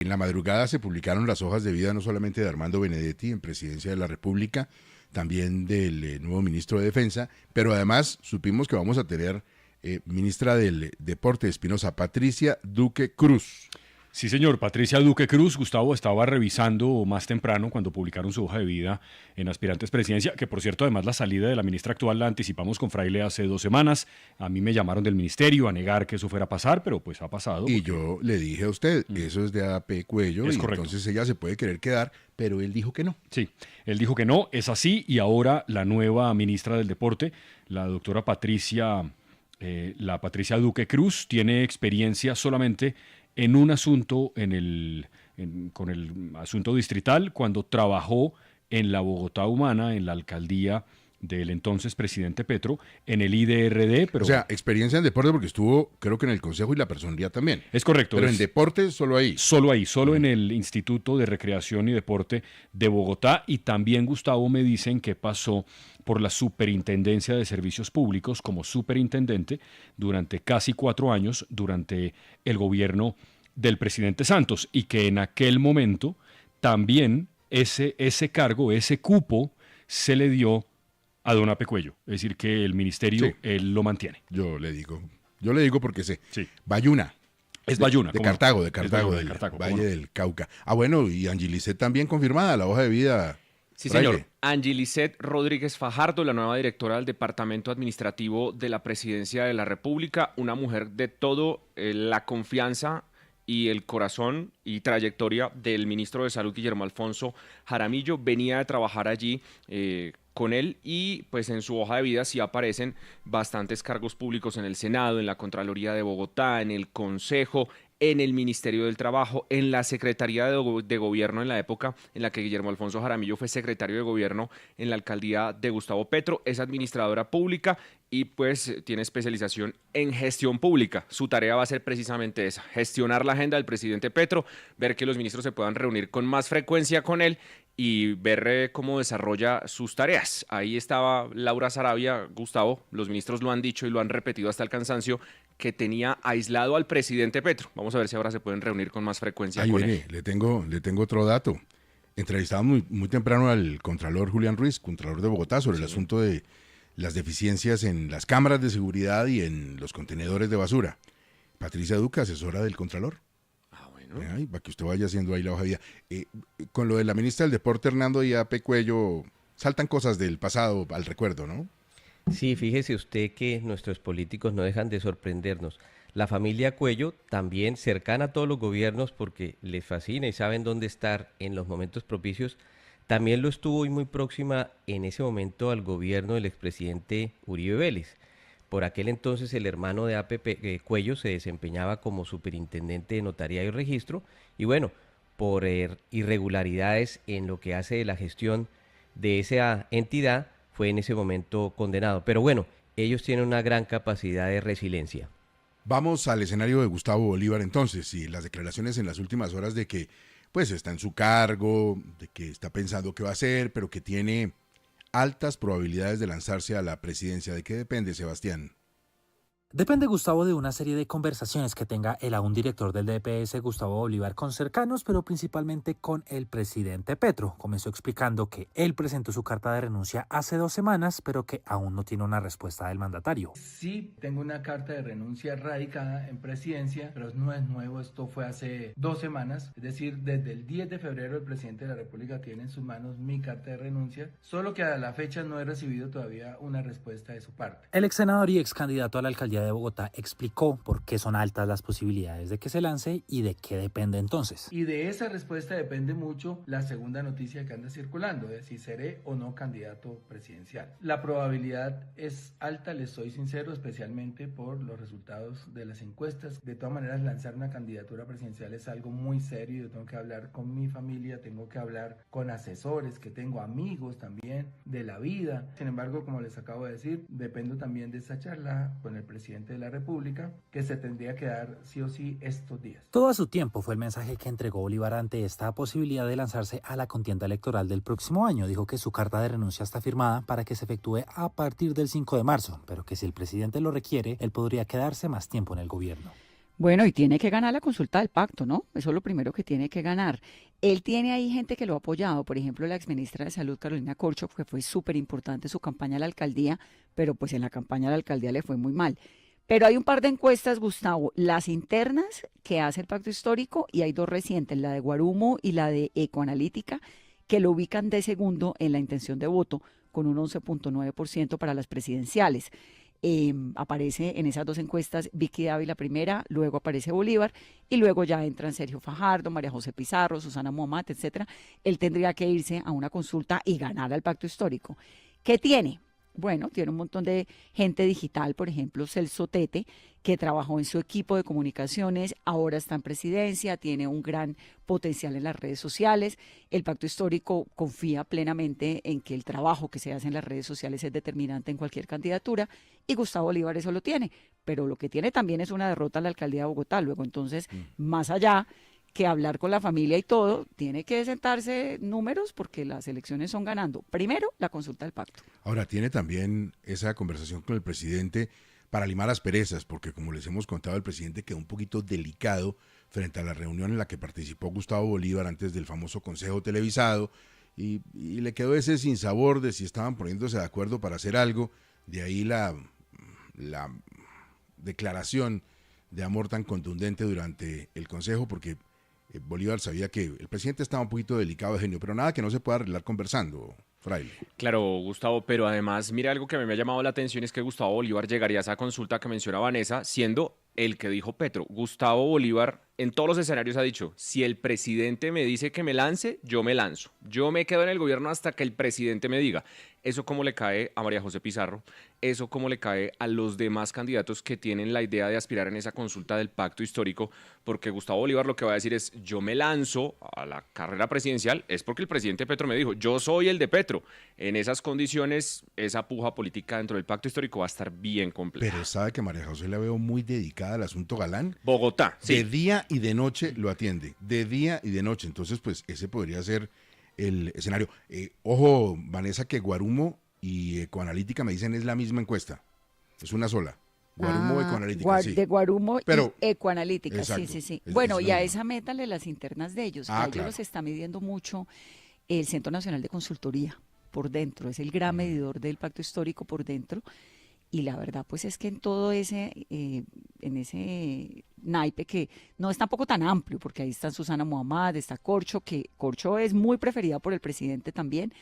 En la madrugada se publicaron las hojas de vida no solamente de Armando Benedetti en Presidencia de la República, también del nuevo ministro de Defensa, pero además supimos que vamos a tener ministra del Deporte, Espinosa, Patricia Duque Cruz. Sí, señor. Patricia Duque Cruz, Gustavo, estaba revisando más temprano cuando publicaron su hoja de vida en Aspirantes Presidencia, que por cierto, además la salida de la ministra actual la anticipamos con Fraile hace 2 semanas. A mí me llamaron del ministerio a negar que eso fuera a pasar, pero pues ha pasado. Y yo le dije a usted, eso es de AP Cuello, Es y correcto. entonces ella se puede querer quedar, pero él dijo que no. Sí, él dijo que no, es así, y ahora la nueva ministra del Deporte, la doctora Patricia Duque Cruz, tiene experiencia solamente en un asunto, con el asunto distrital, cuando trabajó en la Bogotá Humana, en la alcaldía del entonces presidente Petro, en el IDRD. Pero O sea, experiencia en deporte porque estuvo, creo que en el Consejo y la personería también. es correcto. Pero en deporte solo ahí. Solo ahí, solo en el Instituto de Recreación y Deporte de Bogotá. Y también, Gustavo, me dicen que pasó por la Superintendencia de Servicios Públicos como superintendente durante casi 4 años, durante el gobierno del presidente Santos, y que en aquel momento también ese cargo, ese cupo, se le dio a don Ape Cuello. Es decir, que el ministerio, Sí. él lo mantiene. Yo le digo porque sé. Sí. Bayuna. Es Bayuna. De ¿cómo no? Cartago, Es Bayuna, del de Cartago, ¿cómo Valle no? del Cauca. Ah, bueno, y Angilicet también confirmada, la hoja de vida. Sí, Fraile. señor. Angilicet Rodríguez Fajardo, la nueva directora del Departamento Administrativo de la Presidencia de la República, una mujer de todo la confianza y el corazón y trayectoria del ministro de Salud, Guillermo Alfonso Jaramillo. Venía de trabajar allí con él, y pues en su hoja de vida sí aparecen bastantes cargos públicos en el Senado, en la Contraloría de Bogotá, en el Consejo, en el Ministerio del Trabajo, en la Secretaría de Gobierno en la época en la que Guillermo Alfonso Jaramillo fue secretario de Gobierno en la alcaldía de Gustavo Petro. Es administradora pública y pues tiene especialización en gestión pública. Su tarea va a ser precisamente esa: gestionar la agenda del presidente Petro, ver que los ministros se puedan reunir con más frecuencia con él y ver cómo desarrolla sus tareas. Ahí estaba Laura Sarabia, Gustavo, los ministros lo han dicho y lo han repetido hasta el cansancio, que tenía aislado al presidente Petro. Vamos a ver si ahora se pueden reunir con más frecuencia Ahí con viene, él. le tengo otro dato. Entrevistamos muy temprano al contralor Julián Ruiz, contralor de Bogotá, sobre el asunto de las deficiencias en las cámaras de seguridad y en los contenedores de basura. Patricia Duque, asesora del contralor. Ay, para que usted vaya haciendo ahí la hoja de vida. Con lo de la ministra del Deporte, Hernando y Ape Cuello, saltan cosas del pasado al recuerdo, ¿no? Sí, fíjese usted que nuestros políticos no dejan de sorprendernos. La familia Cuello, también cercana a todos los gobiernos porque les fascina y saben dónde estar en los momentos propicios, también lo estuvo y muy próxima en ese momento al gobierno del expresidente Uribe Vélez. Por aquel entonces el hermano de Ape Cuello se desempeñaba como superintendente de notaría y registro, y bueno, por irregularidades en lo que hace de la gestión de esa entidad, fue en ese momento condenado. Pero bueno, ellos tienen una gran capacidad de resiliencia. Vamos al escenario de Gustavo Bolívar entonces, y las declaraciones en las últimas horas de que pues está en su cargo, de que está pensando qué va a hacer, pero que tiene altas probabilidades de lanzarse a la presidencia. ¿De qué depende, Sebastián? Depende, Gustavo, de una serie de conversaciones que tenga el aún director del DPS, Gustavo Bolívar, con cercanos, pero principalmente con el presidente Petro. Comenzó explicando que él presentó su carta de renuncia hace 2 semanas, pero que aún no tiene una respuesta del mandatario. Sí, tengo una carta de renuncia radicada en presidencia, pero no es nuevo, esto fue hace 2 semanas, es decir, desde el 10 de febrero el presidente de la República tiene en sus manos mi carta de renuncia, solo que a la fecha no he recibido todavía una respuesta de su parte. El ex senador y ex candidato a la alcaldía de Bogotá explicó por qué son altas las posibilidades de que se lance y de qué depende entonces. Y de esa respuesta depende mucho la segunda noticia que anda circulando, de si seré o no candidato presidencial. La probabilidad es alta, les soy sincero, especialmente por los resultados de las encuestas. De todas maneras, lanzar una candidatura presidencial es algo muy serio. Yo tengo que hablar con mi familia, tengo que hablar con asesores, que tengo amigos también de la vida. Sin embargo, como les acabo de decir, dependo también de esa charla con el presidente de la República, que se tendría que dar sí o sí estos días. Todo a su tiempo fue el mensaje que entregó Bolívar ante esta posibilidad de lanzarse a la contienda electoral del próximo año. Dijo que su carta de renuncia está firmada para que se efectúe a partir del 5 de marzo, pero que si el presidente lo requiere, él podría quedarse más tiempo en el gobierno. Bueno, y tiene que ganar la consulta del pacto, ¿no? Eso es lo primero que tiene que ganar. Él tiene ahí gente que lo ha apoyado, por ejemplo, la exministra de Salud, Carolina Corcho, que fue súper importante su campaña a la alcaldía, pero pues en la campaña a la alcaldía le fue muy mal. Pero hay un par de encuestas, Gustavo, las internas que hace el pacto histórico, y hay dos recientes, la de Guarumo y la de Ecoanalítica, que lo ubican de segundo en la intención de voto, con un 11.9% para las presidenciales. Aparece en esas dos encuestas Vicky Dávila primera, luego aparece Bolívar y luego ya entran Sergio Fajardo, María José Pizarro, Susana Muhammad, etcétera. Él tendría que irse a una consulta y ganar al pacto histórico. ¿Qué tiene? Bueno, tiene un montón de gente digital, por ejemplo, Celso Tete, que trabajó en su equipo de comunicaciones, ahora está en presidencia, tiene un gran potencial en las redes sociales. El pacto histórico confía plenamente en que el trabajo que se hace en las redes sociales es determinante en cualquier candidatura, y Gustavo Bolívar eso lo tiene, pero lo que tiene también es una derrota a la alcaldía de Bogotá. Luego, entonces, más allá que hablar con la familia y todo, tiene que sentarse números porque las elecciones son ganando. Primero, la consulta del pacto. Ahora, tiene también esa conversación con el presidente para limar asperezas, porque como les hemos contado, el presidente quedó un poquito delicado frente a la reunión en la que participó Gustavo Bolívar antes del famoso consejo televisado, y le quedó ese sinsabor de si estaban poniéndose de acuerdo para hacer algo. De ahí la declaración de amor tan contundente durante el consejo, porque Bolívar sabía que el presidente estaba un poquito delicado de genio, pero nada que no se pueda arreglar conversando, Fraile. Claro, Gustavo, pero además, mira, algo que a mí me ha llamado la atención es que Gustavo Bolívar llegaría a esa consulta que menciona Vanessa siendo el que dijo Petro. Gustavo Bolívar en todos los escenarios ha dicho, si el presidente me dice que me lance, yo me lanzo. Yo me quedo en el gobierno hasta que el presidente me diga. Eso como le cae a María José Pizarro, eso como le cae a los demás candidatos que tienen la idea de aspirar en esa consulta del pacto histórico, porque Gustavo Bolívar lo que va a decir es, yo me lanzo a la carrera presidencial, es porque el presidente Petro me dijo, yo soy el de Petro. En esas condiciones, esa puja política dentro del pacto histórico va a estar bien compleja. Pero sabe que María José la veo muy dedicada al asunto Galán. Bogotá, sí. De día y de noche lo atiende, de día y de noche. Entonces, pues ese podría ser el escenario. Ojo, Vanessa, que Guarumo y Ecoanalítica me dicen es la misma encuesta. Es una sola. Guarumo, Ecoanalítica, sí. De Guarumo Pero, y Ecoanalítica, exacto, sí. es Bueno, y a la esa métale las internas de ellos. Ah, A ellos claro. los está midiendo mucho el Centro Nacional de Consultoría por dentro. Es el gran medidor del pacto histórico por dentro. Y la verdad, pues es que en todo en ese naipe que no es tampoco tan amplio, porque ahí está Susana Muhammad, está Corcho, que Corcho es muy preferida por el presidente también,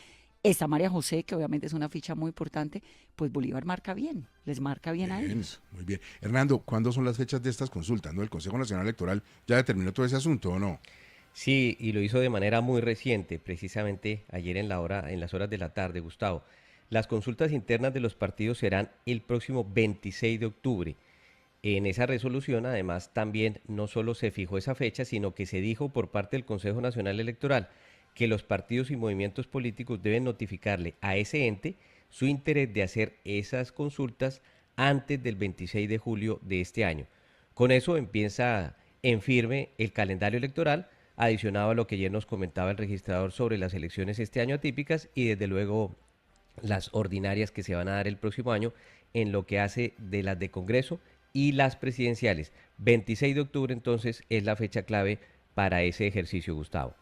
está María José, que obviamente es una ficha muy importante, pues Bolívar marca bien, les marca bien a ellos. muy bien. Hernando, ¿cuándo son las fechas de estas consultas? ¿No? ¿El Consejo Nacional Electoral ya determinó todo ese asunto o no? Sí, y lo hizo de manera muy reciente, precisamente ayer en las horas de la tarde, Gustavo. Las consultas internas de los partidos serán el próximo 26 de octubre. En esa resolución, además, también no solo se fijó esa fecha, sino que se dijo por parte del Consejo Nacional Electoral que los partidos y movimientos políticos deben notificarle a ese ente su interés de hacer esas consultas antes del 26 de julio de este año. Con eso empieza en firme el calendario electoral, adicionado a lo que ayer nos comentaba el registrador sobre las elecciones este año atípicas y desde luego las ordinarias que se van a dar el próximo año en lo que hace de las de Congreso y las presidenciales. 26 de octubre entonces es la fecha clave para ese ejercicio, Gustavo.